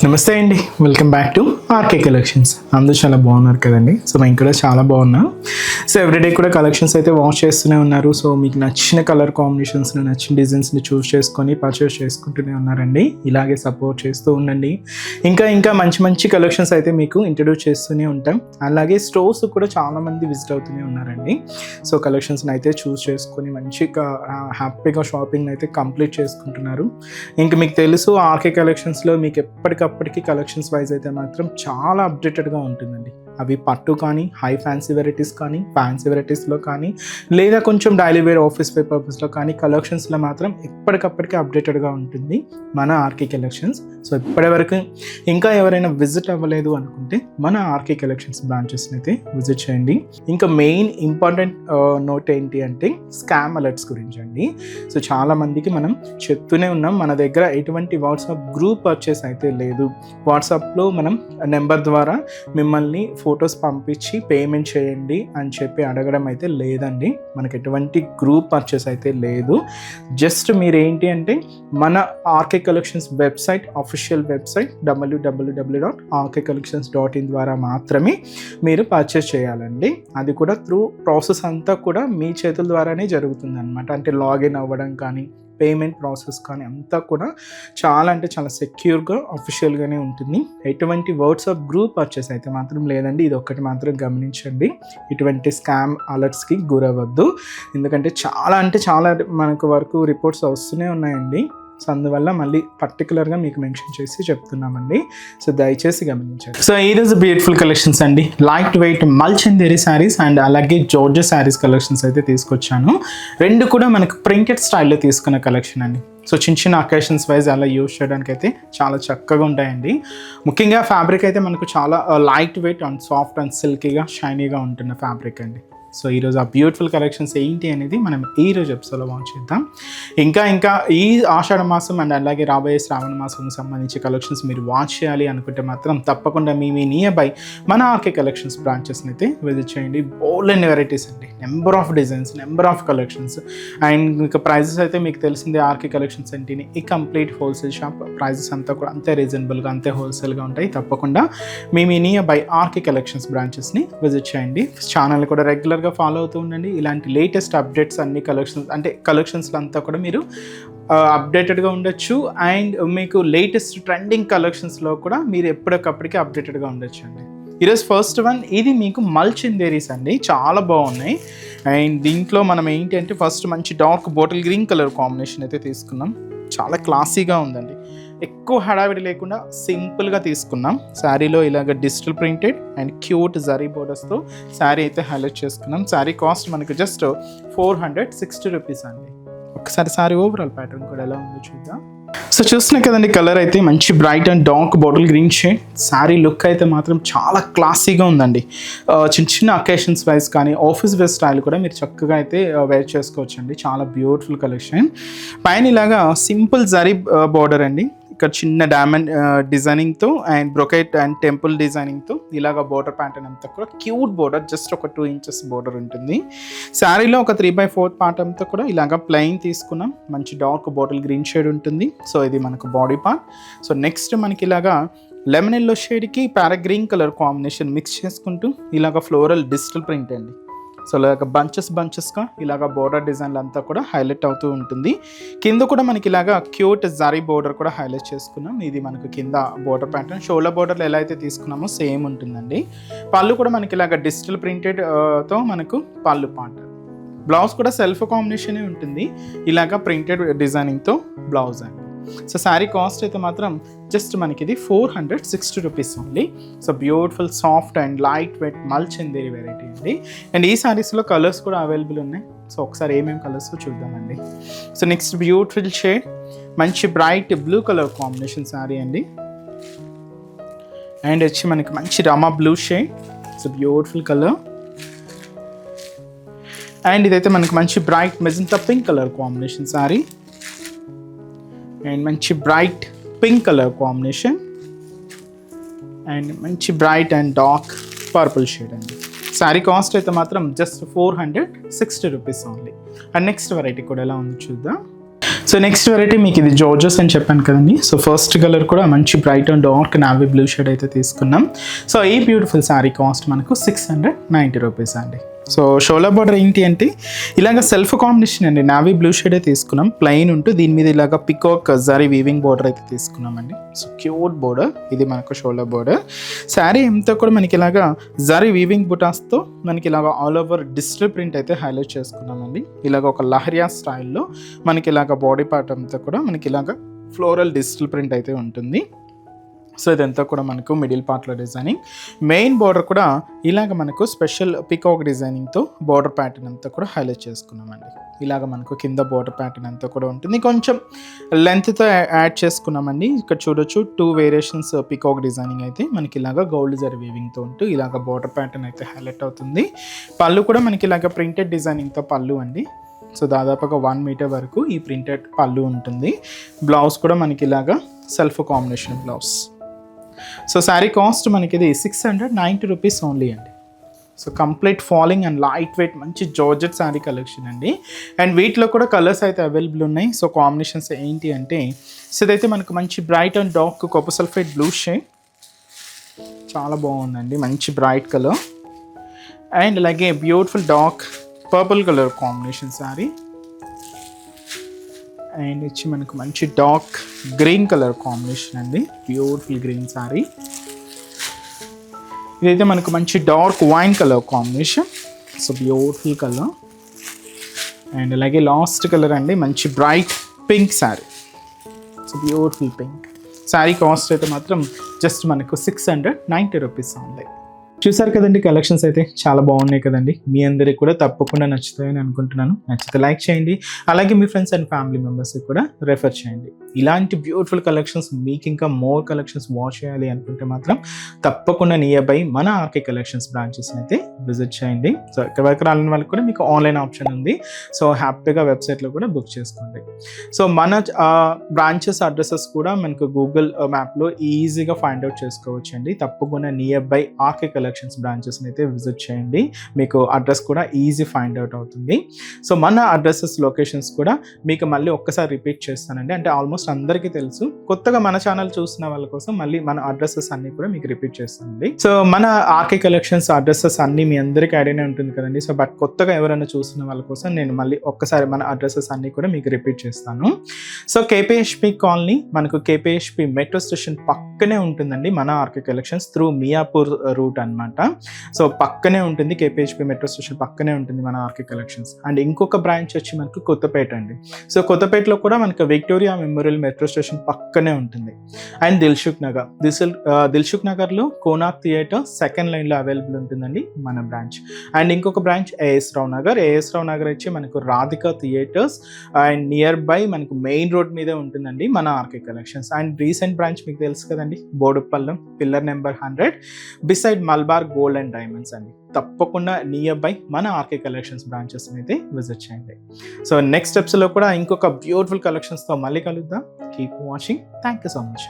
నమస్తే అండి, welcome back to RK Collections. అందరూ చాలా బాగున్నారు కదండి. సో మేము కూడా చాలా బాగున్నాం. సో ఎవ్రీడే కూడా కలెక్షన్స్ అయితే వాచ్ చేస్తూనే ఉన్నారు. సో మీకు నచ్చిన కలర్ కాంబినేషన్స్ని, నచ్చిన డిజైన్స్ని చూస్ చేసుకొని పర్చేస్ చేసుకుంటూనే ఉన్నారండి. ఇలాగే సపోర్ట్ చేస్తూ ఉండండి. ఇంకా మంచి మంచి కలెక్షన్స్ అయితే మీకు ఇంట్రడ్యూస్ చేస్తూనే ఉంటాం. అలాగే స్టోర్స్ కూడా చాలామంది విజిట్ అవుతూనే ఉన్నారండి. సో కలెక్షన్స్ని అయితే చూస్ చేసుకొని మంచిగా హ్యాపీగా షాపింగ్ అయితే కంప్లీట్ చేసుకుంటున్నారు. ఇంకా మీకు తెలుసు ఆర్కే కలెక్షన్స్లో మీకు ఎప్పటికప్పటికి కలెక్షన్స్ వైజ్ అయితే మాత్రం చాలా అప్డేటెడ్గా ఉంటుందండి. అవి పట్టు కానీ, హై ఫ్యాన్సీ వెరైటీస్ కానీ, ఫ్యాన్సీ వెరైటీస్లో కానీ, లేదా కొంచెం డైలీ వేర్ ఆఫీస్ వేర్ పర్పస్లో కానీ కలెక్షన్స్లో మాత్రం ఎప్పటికప్పటికి అప్డేటెడ్గా ఉంటుంది మన ఆర్కే కలెక్షన్స్. సో ఇప్పటివరకు ఇంకా ఎవరైనా విజిట్ అవ్వలేదు అనుకుంటే మన ఆర్కే కలెక్షన్స్ బ్రాంచెస్ని అయితే విజిట్ చేయండి. ఇంకా మెయిన్ ఇంపార్టెంట్ నోట్ ఏంటి అంటే స్కామ్ అలర్ట్స్ గురించి అండి. సో చాలామందికి మనం చెప్తూనే ఉన్నాం, మన దగ్గర ఎటువంటి వాట్సాప్ గ్రూప్ పర్చేస్ అయితే లేదు. వాట్సాప్లో మనం నెంబర్ ద్వారా మిమ్మల్ని ఫొటోస్ పంపించి పేమెంట్ చేయండి అని చెప్పి అడగడం అయితే లేదండి. మనకి ఎటువంటి గ్రూప్ పర్చేస్ అయితే లేదు. జస్ట్ మీరు ఏంటి అంటే మన RK Collections website, official website www.rkcollections.in ద్వారా మాత్రమే మీరు పర్చేస్ చేయాలండి. అది కూడా త్రూ ప్రాసెస్ అంతా కూడా మీ చేతుల ద్వారానే జరుగుతుంది అనమాట. అంటే లాగిన్ అవ్వడం కానీ, పేమెంట్ ప్రాసెస్ కానీ అంతా కూడా చాలా సెక్యూర్గా అఫీషియల్గానే ఉంటుంది. ఎటువంటి వాట్సాప్ గ్రూప్ పర్చేస్ అయితే మాత్రం లేదండి. ఇది ఒక్కటి మాత్రం గమనించండి. ఇటువంటి స్కామ్ అలర్ట్స్కి గురవద్దు. ఎందుకంటే చాలా మనకు వరకు రిపోర్ట్స్ వస్తూనే ఉన్నాయండి. సో అందువల్ల మళ్ళీ పర్టికులర్గా మీకు మెన్షన్ చేసి చెప్తున్నామండి. సో దయచేసి గమనించండి. సో ఈరోజు బ్యూటిఫుల్ కలెక్షన్స్ అండి. లైట్ వెయిట్ మల్చందేరి శారీస్ అండ్ అలాగే జార్జెట్ శారీస్ కలెక్షన్స్ అయితే తీసుకొచ్చాను. రెండు కూడా మనకు ప్రింటెడ్ స్టైల్లో తీసుకున్న కలెక్షన్ అండి. సో చిన్న అకేషన్స్ వైజ్ అలా యూజ్ చేయడానికి అయితే చాలా చక్కగా ఉంటాయండి. ముఖ్యంగా ఫ్యాబ్రిక్ అయితే మనకు చాలా light weight and soft and సిల్కీగా షైనీగా ఉంటున్న ఫ్యాబ్రిక్ అండి. సో ఈరోజు ఆ బ్యూటిఫుల్ కలెక్షన్స్ ఏంటి అనేది మనం ఈరోజు ఎపిసోడ్లో వాచ్ చేద్దాం. ఇంకా ఈ ఆషాఢ మాసం అండ్ అలాగే రాబోయే శ్రావణ మాసం సంబంధించి కలెక్షన్స్ మీరు వాచ్ చేయాలి అనుకుంటే మాత్రం తప్పకుండా మీ నియర్ బై మన ఆర్కే కలెక్షన్స్ బ్రాంచెస్ని అయితే విజిట్ చేయండి. బోల్డ్ అండ్ వెరైటీస్ అండి, number of designs, number of collections. And ఇంకా ప్రైజెస్ అయితే మీకు తెలిసిందే, ఆర్కే కలెక్షన్స్ అంటే ఈ కంప్లీట్ హోల్సేల్ షాప్. ప్రైజెస్ అంతా కూడా అంతే రీజనబుల్గా, అంతే హోల్సేల్గా ఉంటాయి. తప్పకుండా మీ నియర్ బై ఆర్కే కలెక్షన్స్ బ్రాంచెస్ని విజిట్ చేయండి. ఛానల్ కూడా రెగ్యులర్గా ఫాలో అవుతూ ఉండండి. ఇలాంటి లేటెస్ట్ అప్డేట్స్ అన్ని కలెక్షన్స్లో అంతా కూడా మీరు అప్డేటెడ్గా ఉండొచ్చు. అండ్ మీకు లేటెస్ట్ ట్రెండింగ్ కలెక్షన్స్లో కూడా మీరు ఎప్పటికప్పటికి అప్డేటెడ్గా ఉండొచ్చు అండి. ఈరోజు ఫస్ట్ వన్, ఇది మీకు మల్చందేరీస్ అండి. చాలా బాగున్నాయి. అండ్ దీంట్లో మనం ఏంటి అంటే ఫస్ట్ మంచి dark bottle green colour combination అయితే తీసుకున్నాం. చాలా క్లాసీగా ఉందండి. ఎక్కువ హడావిడి లేకుండా సింపుల్గా తీసుకున్నాం. శారీలో ఇలాగ digital printed and cute zari బోర్డర్స్తో శారీ అయితే హైలైట్ చేసుకున్నాం. శారీ కాస్ట్ మనకు జస్ట్ 460 రూపీస్ అండి. ఒకసారి శారీ ఓవరాల్ ప్యాటర్న్ కూడా ఎలా ఉందో చూద్దాం. సో చూస్తున్నాయి కదండి, కలర్ అయితే మంచి bright and dark bottle green shade. Sari look అయితే మాత్రం చాలా క్లాసీగా ఉందండి. చిన్న అకేషన్స్ వైజ్ కానీ, ఆఫీస్ వేర్ స్టైల్ కూడా మీరు చక్కగా అయితే వేర్ చేసుకోవచ్చండి. చాలా బ్యూటిఫుల్ కలెక్షన్. పైన ఇలాగా సింపుల్ జరీ బార్డర్ అండి. ఇక్కడ చిన్న డైమండ్ డిజైనింగ్తో అండ్ బ్రొకెట్ అండ్ టెంపుల్ డిజైనింగ్తో ఇలాగ బోర్డర్ ప్యాటర్న్ అంతా కూడా క్యూట్ బోర్డర్, జస్ట్ ఒక 2 ఇంచెస్ బోర్డర్ ఉంటుంది. శారీలో ఒక 3/4 పార్ట్ అంతా కూడా ఇలాగ ప్లెయిన్ తీసుకున్నాం. మంచి డార్క్ బాటిల్ గ్రీన్ షేడ్ ఉంటుంది. సో ఇది మనకు బాడీ పార్ట్. సో నెక్స్ట్ మనకి ఇలాగా లెమన్ ఎల్లో షేడ్కి parrot green colour combination mix చేసుకుంటూ ఇలాగ ఫ్లోరల్ డిజిటల్ ప్రింట్ అండి. సో ఇలాగ బంచెస్గా ఇలాగ బోర్డర్ డిజైన్లు అంతా కూడా హైలైట్ అవుతూ ఉంటుంది. కింద కూడా మనకి ఇలాగ క్యూట్ జరీ బోర్డర్ కూడా హైలైట్ చేసుకున్నాం. ఇది మనకు కింద బోర్డర్ ప్యాటర్న్. షోల్డర్ బోర్డర్లు ఎలా అయితే తీసుకున్నామో సేమ్ ఉంటుందండి. పళ్ళు కూడా మనకి ఇలాగ డిజిటల్ ప్రింటెడ్ తో మనకు పళ్ళు పార్ట్. బ్లౌజ్ కూడా సెల్ఫ్ కాంబినేషనే ఉంటుంది. ఇలాగ ప్రింటెడ్ డిజైనింగ్తో బ్లౌజ్ అండి. సో శారీ కాస్ట్ అయితే మాత్రం జస్ట్ మనకి ఇది 460 rupees only. So beautiful soft and light weight మల్చందేరి వెరైటీ అండి. అండ్ ఈ శారీస్లో కలర్స్ కూడా అవైలబుల్ ఉన్నాయి. సో ఒకసారి ఏమేమి కలర్స్ చూద్దామండి. సో నెక్స్ట్ బ్యూటిఫుల్ షేడ్, మంచి bright blue colour combination sari అండి. అండ్ వచ్చి మనకి మంచి రమా blue shade. So beautiful colour. And ఇదైతే మనకి మంచి bright magenta pink colour combination sari. And మంచి bright pink colour combination and మంచి bright and dark purple shade అండి. శారీ కాస్ట్ అయితే మాత్రం just 460 rupees only. And next variety కూడా ఎలా ఉందో చూద్దాం. సో నెక్స్ట్ వెరైటీ మీకు ఇది జార్జెస్ అని చెప్పాను కదండి. సో ఫస్ట్ కలర్ కూడా మంచి bright and dark navy blue shade అయితే తీసుకున్నాం. సో ఈ బ్యూటిఫుల్ శారీ కాస్ట్ మనకు 690 రూపీస్ అండి. సో షోలా బార్డర్ ఏంటి అంటే ఇలాగ సెల్ఫ్ కాంబినేషన్ అండి, నావీ బ్లూ షేడ్ అయితే తీసుకున్నాం. ప్లెయిన్ ఉంటూ దీని మీద ఇలాగ పికాక్ జరీ వీవింగ్ బార్డర్ అయితే తీసుకున్నామండి. సో క్యూట్ బార్డర్ ఇది మనకు షోలా బార్డర్. శారీ అంతా కూడా మనకి ఇలాగా జరీ వీవింగ్ బుటాస్తో మనకి ఇలాగ ఆల్ ఓవర్ డిజిటల్ ప్రింట్ అయితే హైలైట్ చేసుకున్నామండి. ఇలాగ ఒక లహరియా స్టైల్లో మనకి ఇలాగ బాడీ పార్ట్ అంతా కూడా మనకి ఇలాగ ఫ్లోరల్ డిజిటల్ ప్రింట్ అయితే ఉంటుంది. సో ఇదంతా కూడా మనకు మిడిల్ పార్ట్లో డిజైనింగ్, మెయిన్ బార్డర్ కూడా ఇలాగ మనకు స్పెషల్ పికాక్ డిజైనింగ్తో బార్డర్ ప్యాటర్న్ అంతా కూడా హైలైట్ చేసుకున్నామండి. ఇలాగ మనకు కింద బార్డర్ ప్యాటర్న్ అంతా కూడా ఉంటుంది, కొంచెం లెంత్తో యాడ్ చేసుకున్నామండి. ఇక్కడ చూడొచ్చు 2 వేరియేషన్స్ పికాక్ డిజైనింగ్ అయితే మనకి ఇలాగ గోల్డ్ జరీ వీవింగ్తో ఉంటూ ఇలాగ బార్డర్ ప్యాటర్న్ అయితే హైలైట్ అవుతుంది. పళ్ళు కూడా మనకి ఇలాగ ప్రింటెడ్ డిజైనింగ్తో పళ్ళు అండి. సో దాదాపుగా 1 మీటర్ వరకు ఈ ప్రింటెడ్ పళ్ళు ఉంటుంది. బ్లౌజ్ కూడా మనకి ఇలాగ self combination blouse. So sari cost మనకి ఇది 690 రూపీస్ ఓన్లీ అండి. So complete falling and light wait మంచి జార్జెట్ శారీ కలెక్షన్ అండి. అండ్ వీటిలో కూడా కలర్స్ అయితే అవైలబుల్ ఉన్నాయి. సో కాంబినేషన్స్ ఏంటి అంటే సో ఇదైతే మనకు మంచి bright and dark copper sulphate blue shade, చాలా బాగుందండి, మంచి బ్రైట్ కలర్. అండ్ అలాగే beautiful dark purple colour combination sari. And వచ్చి మనకు మంచి డార్క్ గ్రీన్ కలర్ కాంబినేషన్ అండి, బ్యూటిఫుల్ గ్రీన్ శారీ. ఇదైతే మనకు మంచి dark wine colour combination. So beautiful colour. And అలాగే లాస్ట్ కలర్ అండి మంచి bright pink sari. So beautiful pink. Sari cost అయితే మాత్రం జస్ట్ మనకు 690 రూపీస్ ఓన్లీ. చూసారు కదండి, కలెక్షన్స్ అయితే చాలా బాగున్నాయి కదండి. మీ అందరికి కూడా తప్పకుండా నచ్చుతాయని అనుకుంటున్నాను. నచ్చితే లైక్ చేయండి, అలాగే మీ ఫ్రెండ్స్ అండ్ ఫ్యామిలీ మెంబర్స్కి కూడా రెఫర్ చేయండి. ఇలాంటి బ్యూటిఫుల్ కలెక్షన్స్ మీకు ఇంకా మోర్ కలెక్షన్స్ వాచ్ చేయాలి అనుకుంటే మాత్రం తప్పకుండా నియర్ బై మన ఆర్కే కలెక్షన్స్ బ్రాంచెస్ని అయితే విజిట్ చేయండి. సో ఇక్కడ వరకు రాని వాళ్ళకి కూడా మీకు ఆన్లైన్ ఆప్షన్ ఉంది. సో హ్యాపీగా వెబ్సైట్లో కూడా బుక్ చేసుకోండి. సో మన బ్రాంచెస్ అడ్రసెస్ కూడా మనకు గూగుల్ మ్యాప్లో ఈజీగా ఫైండ్ అవుట్ చేసుకోవచ్చు అండి. తప్పకుండా నియర్ బై ఆర్కే కలెక్షన్స్ బ్రాంచెస్ని అయితే విజిట్ చేయండి, మీకు అడ్రస్ కూడా ఈజీ ఫైండ్ అవుట్ అవుతుంది. సో మన అడ్రసెస్ లొకేషన్స్ కూడా మీకు మళ్ళీ ఒక్కసారి రిపీట్ చేస్తానండి, అంటే ఆల్మోస్ట్ అందరికీ తెలుసు. కొత్తగా మన ఛానల్ చూసిన వాళ్ళ కోసం మళ్ళీ మన అడ్రసెస్ అన్ని కూడా మీకు రిపీట్ చేస్తానండి. సో మన ఆర్కే కలెక్షన్స్ అడ్రసెస్ అన్ని మీ అందరికీ ఐడియానే ఉంటుంది కదండి. సో బట్ కొత్తగా ఎవరైనా చూసిన వాళ్ళ కోసం నేను మళ్ళీ ఒక్కసారి మన అడ్రసెస్ అన్ని కూడా మీకు రిపీట్ చేస్తాను. సో కేపీహెచ్పి కాలనీ మనకు కేపీహెచ్పి మెట్రో స్టేషన్ పక్కనే ఉంటుందండి మన RK Collections, through Miyapur route అనమాట. సో పక్కనే ఉంటుంది, కేపీహెచ్పి మెట్రో స్టేషన్ పక్కనే ఉంటుంది మన ఆర్కే కలెక్షన్స్. అండ్ ఇంకొక బ్రాంచ్ వచ్చి మనకు కొత్తపేట అండి. సో కొత్తపేటలో కూడా మనకు విక్టోరియా మెమోరియల్ మెట్రో స్టేషన్ పక్కనే ఉంటుంది. అండ్ దిల్సుఖ్ నగర్లో కోనాక్ థియేటర్ సెకండ్ లైన్లో అవైలబుల్ ఉంటుందండి మన బ్రాంచ్. అండ్ ఇంకొక బ్రాంచ్ ఏఎస్ రావు నగర్ వచ్చి మనకు Radhika theatres and near by మనకు మెయిన్ రోడ్ మీదే ఉంటుందండి మన RK collections. And recent branch మీకు తెలుసు కదండి, Boduppal pillar number 100 beside Malabar gold and diamonds అండి. తప్పకుండా నియర్ బై మన ఆర్కే కలెక్షన్స్ బ్రాంచెస్ అయితే విజిట్ చేయండి. సో నెక్స్ట్ స్టెప్స్లో కూడా ఇంకొక బ్యూటిఫుల్ కలెక్షన్స్తో మళ్ళీ కలుద్దాం. Keep watching. Thank you so much.